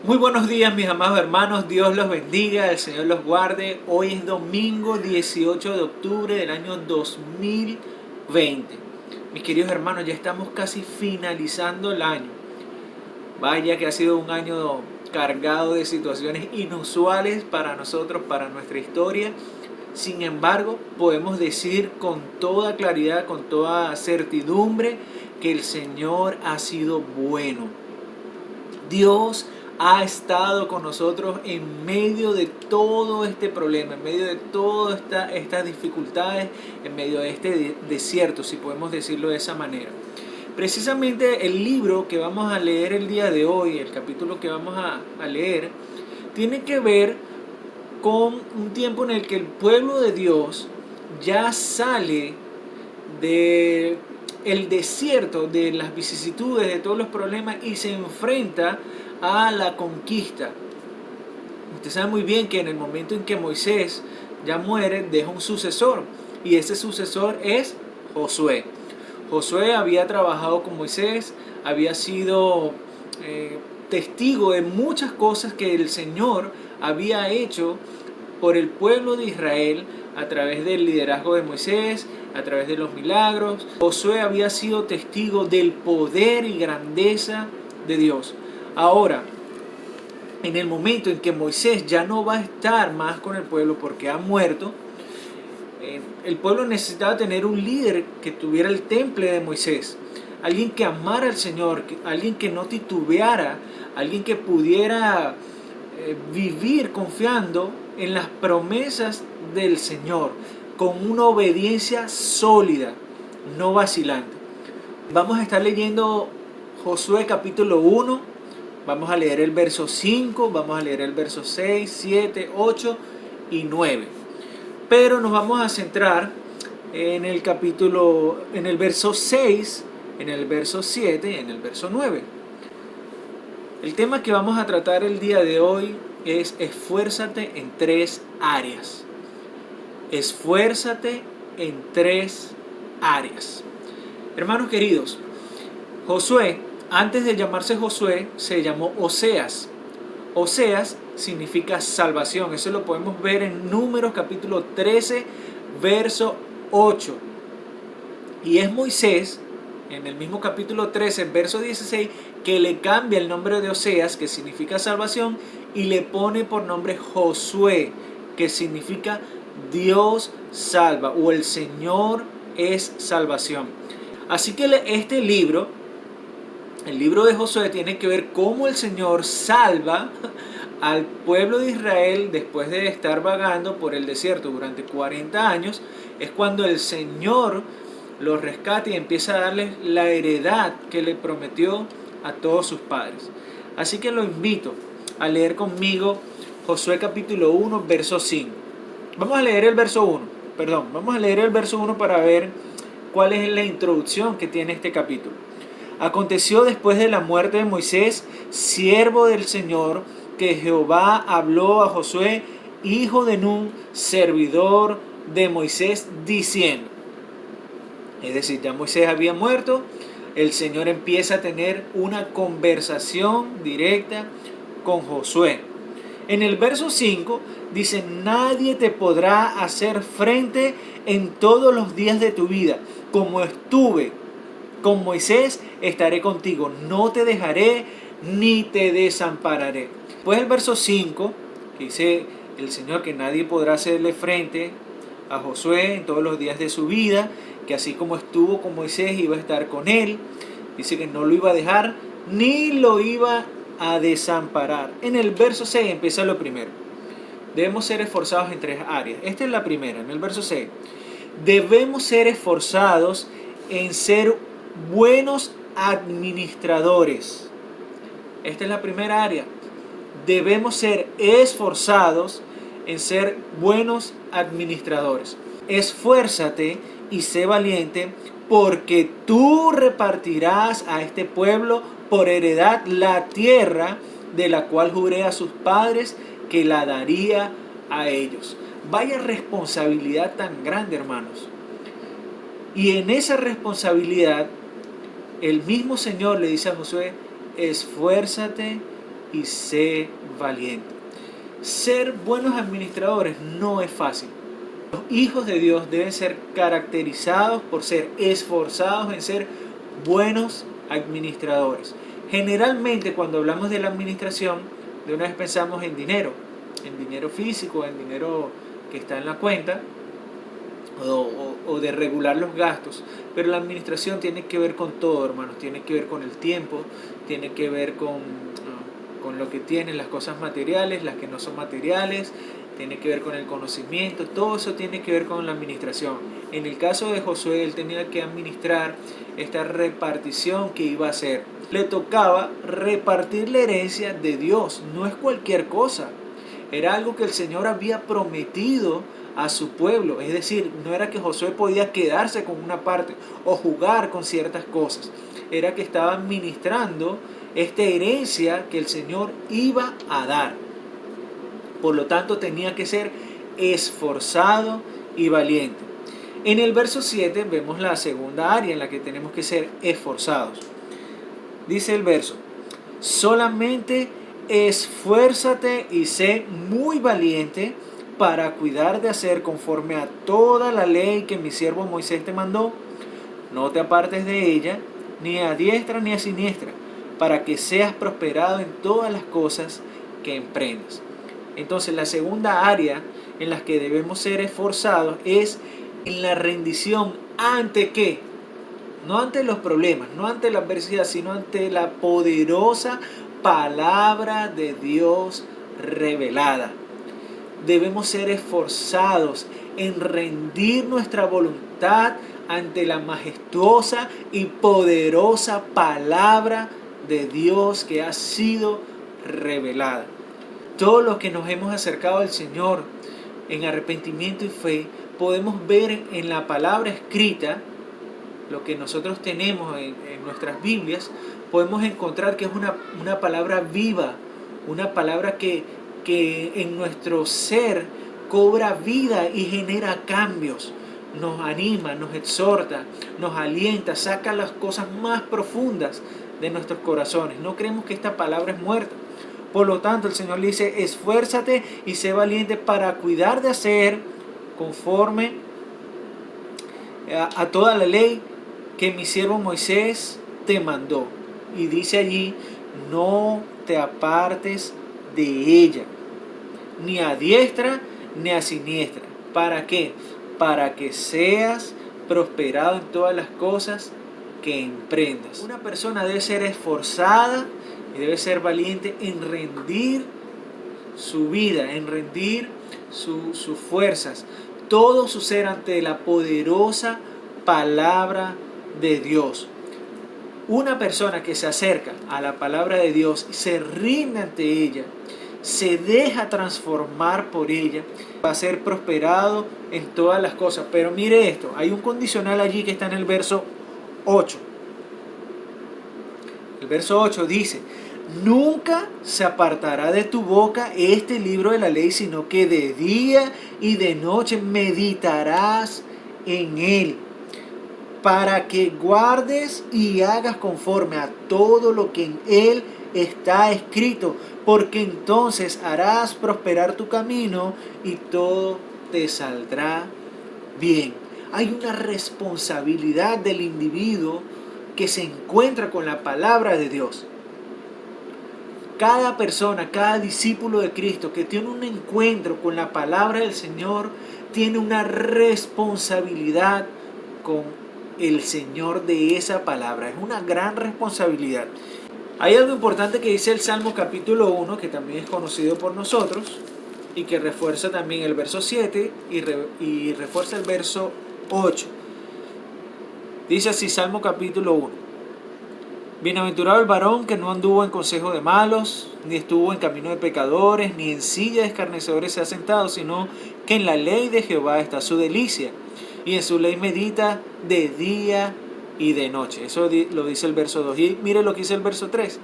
Muy buenos días mis amados hermanos, Dios los bendiga, el Señor los guarde. Hoy es domingo 18 de octubre del año 2020. Mis queridos hermanos, ya estamos casi finalizando el año. Vaya que ha sido un año cargado de situaciones inusuales para nosotros, para nuestra historia. Sin embargo, podemos decir con toda claridad, con toda certidumbre, que el Señor ha sido bueno. Dios ha estado con nosotros en medio de todo este problema, en medio de todas estas dificultades, en medio de este desierto, si podemos decirlo de esa manera. Precisamente el libro que vamos a leer el día de hoy, el capítulo que vamos a leer, tiene que ver con un tiempo en el que el pueblo de Dios ya sale de el desierto, de las vicisitudes, de todos los problemas y se enfrenta a la conquista. Usted sabe muy bien que en el momento en que Moisés ya muere, deja un sucesor y ese sucesor es Josué. Josué había trabajado con Moisés, había sido testigo de muchas cosas que el Señor había hecho por el pueblo de Israel a través del liderazgo de Moisés, a través de los milagros. Josué había sido testigo del poder y grandeza de Dios. Ahora, en el momento en que Moisés ya no va a estar más con el pueblo porque ha muerto, el pueblo necesitaba tener un líder que tuviera el temple de Moisés, alguien que amara al Señor, alguien que no titubeara, alguien que pudiera vivir confiando en las promesas del Señor, con una obediencia sólida, no vacilante. Vamos a estar leyendo Josué capítulo 1, vamos a leer el verso 5, vamos a leer el verso 6, 7, 8 y 9. Pero nos vamos a centrar en el capítulo, en el verso 6, en el verso 7 y en el verso 9. El tema que vamos a tratar el día de hoy es esfuérzate en 3 áreas. Esfuérzate en 3 áreas. Hermanos queridos, Josué, antes de llamarse Josué, se llamó Oseas. Oseas significa salvación. Eso lo podemos ver en Números capítulo 13, verso 8. Y es Moisés, en el mismo capítulo 13, verso 16, que le cambia el nombre de Oseas, que significa salvación, y le pone por nombre Josué, que significa Dios salva, o el Señor es salvación. Así que este libro, el libro de Josué, tiene que ver cómo el Señor salva al pueblo de Israel después de estar vagando por el desierto durante 40 años. Es cuando el Señor los rescata y empieza a darles la heredad que le prometió a todos sus padres. Así que lo invito a leer conmigo Josué capítulo 1, verso 5. Vamos a leer el verso 1, vamos a leer el verso 1 para ver cuál es la introducción que tiene este capítulo. Aconteció después de la muerte de Moisés, siervo del Señor, que Jehová habló a Josué, hijo de Nun, servidor de Moisés, diciendo. Es decir, ya Moisés había muerto, el Señor empieza a tener una conversación directa con Josué. En el verso 5 dice, nadie te podrá hacer frente en todos los días de tu vida. Como estuve con Moisés, estaré contigo. No te dejaré ni te desampararé. Pues el verso 5, que dice el Señor que nadie podrá hacerle frente a Josué en todos los días de su vida, que así como estuvo con Moisés iba a estar con él. Dice que no lo iba a dejar ni lo iba a desamparar. En el verso 6 empieza lo primero. Debemos ser esforzados en 3 áreas. Esta es la primera, en el verso 6. Debemos ser esforzados en ser buenos administradores. Esta es la primera área. Debemos ser esforzados en ser buenos administradores. Esfuérzate y sé valiente, porque tú repartirás a este pueblo por heredad la tierra de la cual juré a sus padres que la daría a ellos. Vaya responsabilidad tan grande, hermanos. Y en esa responsabilidad, el mismo Señor le dice a Josué, esfuérzate y sé valiente. Ser buenos administradores no es fácil. Los hijos de Dios deben ser caracterizados por ser esforzados en ser buenos administradores. Generalmente cuando hablamos de la administración, de una vez pensamos en dinero físico, en dinero que está en la cuenta, o de regular los gastos, pero la administración tiene que ver con todo, hermanos, tiene que ver con el tiempo, tiene que ver con lo que tienen, las cosas materiales, las que no son materiales, tiene que ver con el conocimiento, todo eso tiene que ver con la administración. En el caso de Josué, él tenía que administrar esta repartición que iba a hacer. Le tocaba repartir la herencia de Dios, no es cualquier cosa. Era algo que el Señor había prometido a su pueblo, es decir, no era que Josué podía quedarse con una parte o jugar con ciertas cosas, era que estaba administrando esta herencia que el Señor iba a dar. Por lo tanto, tenía que ser esforzado y valiente. En el verso 7 vemos la segunda área en la que tenemos que ser esforzados. Dice el verso: solamente esfuérzate y sé muy valiente para cuidar de hacer conforme a toda la ley que mi siervo Moisés te mandó. No te apartes de ella, ni a diestra ni a siniestra, para que seas prosperado en todas las cosas que emprendas. Entonces, la segunda área en la que debemos ser esforzados es en la rendición. ¿Ante qué? No ante los problemas, no ante la adversidad, sino ante la poderosa palabra de Dios revelada. Debemos ser esforzados en rendir nuestra voluntad ante la majestuosa y poderosa palabra de Dios que ha sido revelada. Todos los que nos hemos acercado al Señor en arrepentimiento y fe, podemos ver en la palabra escrita, lo que nosotros tenemos en nuestras Biblias, podemos encontrar que es una palabra viva, una palabra que en nuestro ser cobra vida y genera cambios, nos anima, nos exhorta, nos alienta, saca las cosas más profundas de nuestros corazones. No creemos que esta palabra es muerta. Por lo tanto, el Señor le dice: esfuérzate y sé valiente para cuidar de hacer conforme a toda la ley que mi siervo Moisés te mandó. Y dice allí: no te apartes de ella, ni a diestra ni a siniestra. ¿Para qué? Para que seas prosperado en todas las cosas que emprendas. Una persona debe ser esforzada y debe ser valiente en rendir su vida, en rendir sus fuerzas, todo su ser ante la poderosa palabra de Dios. Una persona que se acerca a la palabra de Dios y se rinde ante ella, se deja transformar por ella, va a ser prosperado en todas las cosas. Pero mire esto, hay un condicional allí que está en el verso 8. El verso 8 dice: nunca se apartará de tu boca este libro de la ley, sino que de día y de noche meditarás en él, para que guardes y hagas conforme a todo lo que en él está escrito, porque entonces harás prosperar tu camino y todo te saldrá bien. Hay una responsabilidad del individuo que se encuentra con la palabra de Dios. Cada persona, cada discípulo de Cristo que tiene un encuentro con la palabra del Señor, tiene una responsabilidad con el Señor de esa palabra. Es una gran responsabilidad. Hay algo importante que dice el Salmo capítulo 1, que también es conocido por nosotros, y que refuerza también el verso 7 y refuerza el verso 8. Dice así, Salmo capítulo 1. Bienaventurado el varón que no anduvo en consejo de malos, ni estuvo en camino de pecadores, ni en silla de escarnecedores se ha sentado, sino que en la ley de Jehová está su delicia, y en su ley medita de día y de noche. Eso lo dice el verso 2. Y mire lo que dice el verso 3.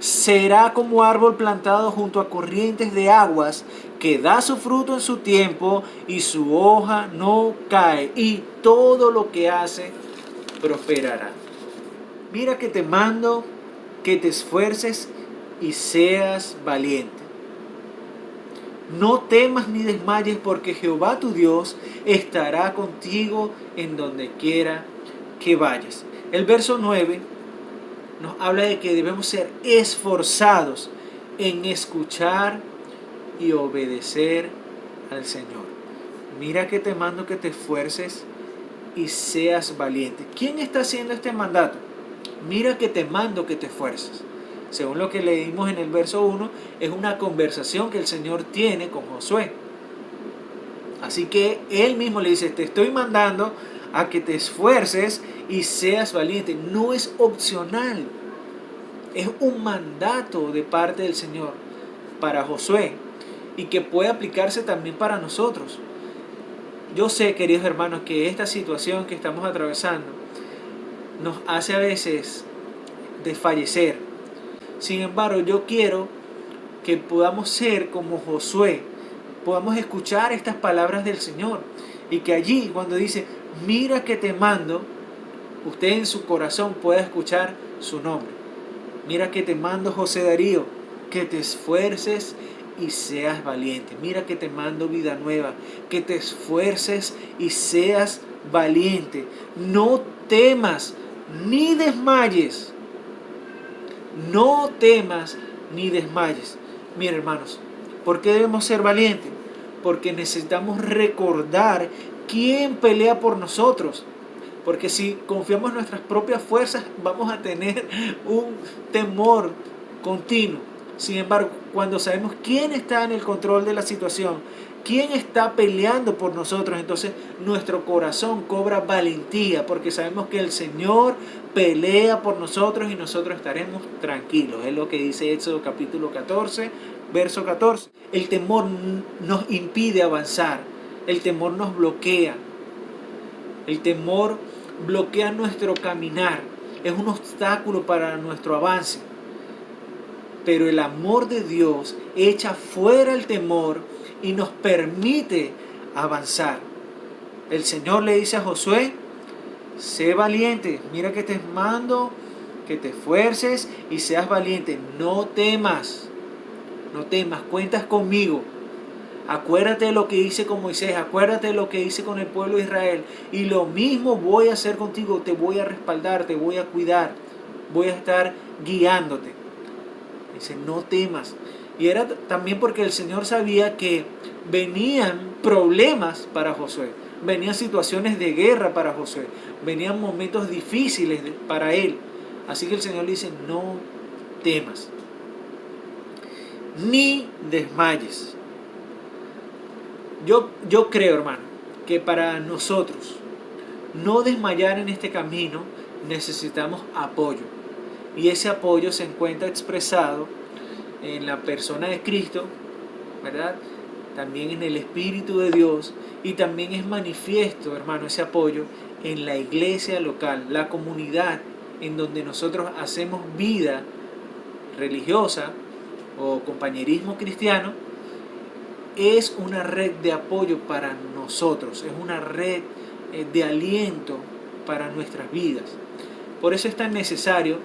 Será como árbol plantado junto a corrientes de aguas, que da su fruto en su tiempo, y su hoja no cae, y todo lo que hace prosperará. Mira que te mando que te esfuerces y seas valiente. No temas ni desmayes, porque Jehová tu Dios estará contigo en donde quiera que vayas. El verso 9 nos habla de que debemos ser esforzados en escuchar y obedecer al Señor. Mira que te mando que te esfuerces y seas valiente. ¿Quién está haciendo este mandato? Mira que te mando que te esfuerces. Según lo que leímos en el verso 1, es una conversación que el Señor tiene con Josué. Así que Él mismo le dice, te estoy mandando a que te esfuerces y seas valiente. No es opcional, es un mandato de parte del Señor para Josué y que puede aplicarse también para nosotros. Yo sé, queridos hermanos, que esta situación que estamos atravesando nos hace a veces desfallecer. Sin embargo, yo quiero que podamos ser como Josué, podamos escuchar estas palabras del Señor y que allí cuando dice, mira que te mando, usted en su corazón pueda escuchar su nombre. Mira que te mando, José Darío, que te esfuerces y seas valiente. Mira que te mando, Vida Nueva, que te esfuerces y seas valiente. No temas ni desmayes. No temas ni desmayes. Miren, hermanos, ¿por qué debemos ser valientes? Porque necesitamos recordar quién pelea por nosotros. Porque si confiamos en nuestras propias fuerzas, vamos a tener un temor continuo. Sin embargo, cuando sabemos quién está en el control de la situación, quién está peleando por nosotros, entonces nuestro corazón cobra valentía, porque sabemos que el Señor pelea por nosotros y nosotros estaremos tranquilos. Es lo que dice Éxodo capítulo 14, verso 14. El temor nos impide avanzar, el temor nos bloquea, el temor bloquea nuestro caminar, es un obstáculo para nuestro avance. Pero el amor de Dios echa fuera el temor y nos permite avanzar. El Señor le dice a Josué, sé valiente, mira que te mando, que te esfuerces y seas valiente. No temas, no temas, cuentas conmigo. Acuérdate de lo que hice con Moisés, acuérdate de lo que hice con el pueblo de Israel. Y lo mismo voy a hacer contigo, te voy a respaldar, te voy a cuidar, voy a estar guiándote. Dice, no temas. Y era también porque el Señor sabía que venían problemas para Josué, venían situaciones de guerra para Josué, venían momentos difíciles para él. Así que el Señor le dice, no temas, ni desmayes. Yo creo, hermano, que para nosotros no desmayar en este camino necesitamos apoyo. Y ese apoyo se encuentra expresado en la persona de Cristo, ¿verdad? También en el Espíritu de Dios, y también es manifiesto, hermano, ese apoyo en la iglesia local, la comunidad en donde nosotros hacemos vida religiosa o compañerismo cristiano. Es una red de apoyo para nosotros, es una red de aliento para nuestras vidas. Por eso es tan necesario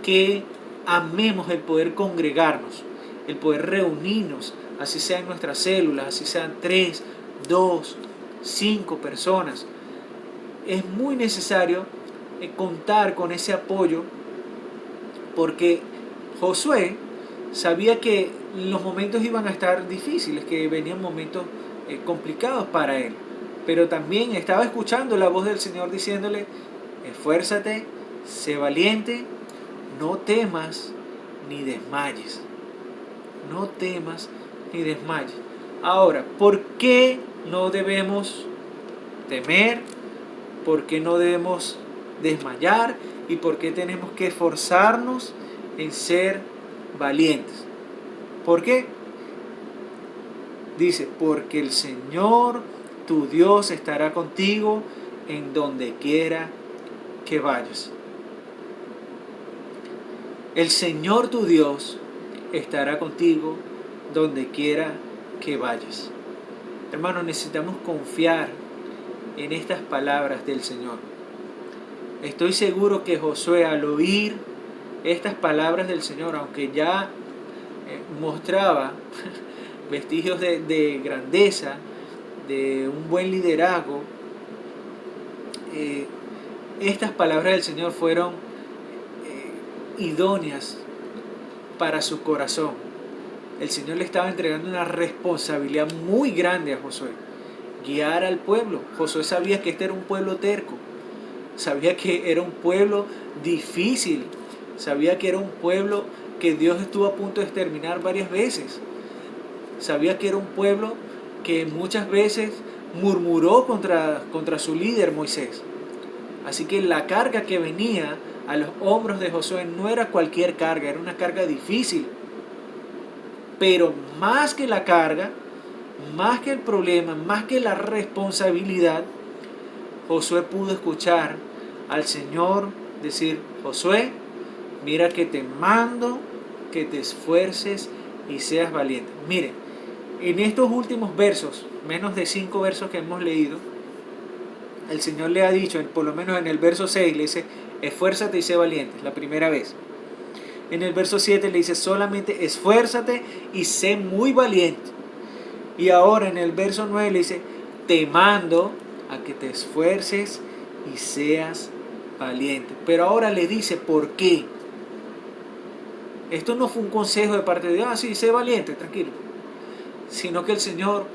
que amemos el poder congregarnos, el poder reunirnos, así sea en nuestras células, así sean 3, 2, 5 personas. Es muy necesario contar con ese apoyo, porque Josué sabía que los momentos iban a estar difíciles, que venían momentos complicados para él, pero también estaba escuchando la voz del Señor diciéndole, esfuérzate, sé valiente, no temas ni desmayes. No temas ni desmayes. Ahora, ¿por qué no debemos temer? ¿Por qué no debemos desmayar? ¿Y por qué tenemos que esforzarnos en ser valientes? ¿Por qué? Dice, porque el Señor tu Dios estará contigo en donde quiera que vayas. El Señor tu Dios estará contigo donde quiera que vayas. Hermanos, necesitamos confiar en estas palabras del Señor. Estoy seguro que Josué, al oír estas palabras del Señor, aunque ya mostraba vestigios de grandeza, de un buen liderazgo, estas palabras del Señor fueron idóneas para su corazón. El Señor le estaba entregando una responsabilidad muy grande a Josué, guiar al pueblo. Josué sabía que este era un pueblo terco, sabía que era un pueblo difícil, sabía que era un pueblo que Dios estuvo a punto de exterminar varias veces, sabía que era un pueblo que muchas veces murmuró contra su líder Moisés. Así que la carga que venía a los hombros de Josué no era cualquier carga, era una carga difícil. Pero más que la carga, más que el problema, más que la responsabilidad, Josué pudo escuchar al Señor decir: Josué, mira que te mando que te esfuerces y seas valiente. Miren, en estos últimos versos, menos de 5 versos que hemos leído, el Señor le ha dicho, por lo menos en el verso 6, le dice: esfuérzate y sé valiente, la primera vez. En el verso 7 le dice: solamente esfuérzate y sé muy valiente. Y ahora en el verso 9 le dice: te mando a que te esfuerces y seas valiente. Pero ahora le dice por qué. Esto no fue un consejo de parte de Dios: sí, sé valiente, tranquilo. Sino que el Señor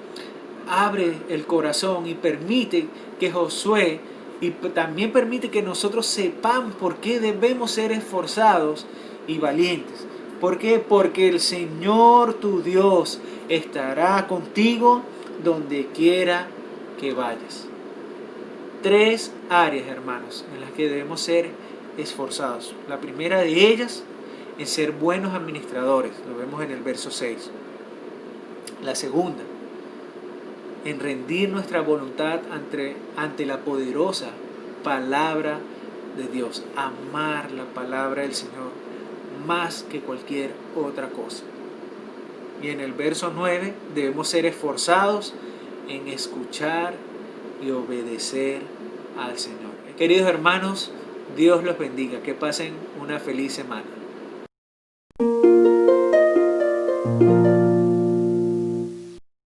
abre el corazón y permite que Josué, y también permite que nosotros sepamos por qué debemos ser esforzados y valientes. ¿Por qué? Porque el Señor tu Dios estará contigo donde quiera que vayas. 3 áreas, hermanos, en las que debemos ser esforzados. La primera de ellas es ser buenos administradores, lo vemos en el verso 6. La segunda, en rendir nuestra voluntad ante la poderosa palabra de Dios, amar la palabra del Señor más que cualquier otra cosa. Y en el verso 9, debemos ser esforzados en escuchar y obedecer al Señor. Queridos hermanos, Dios los bendiga, que pasen una feliz semana.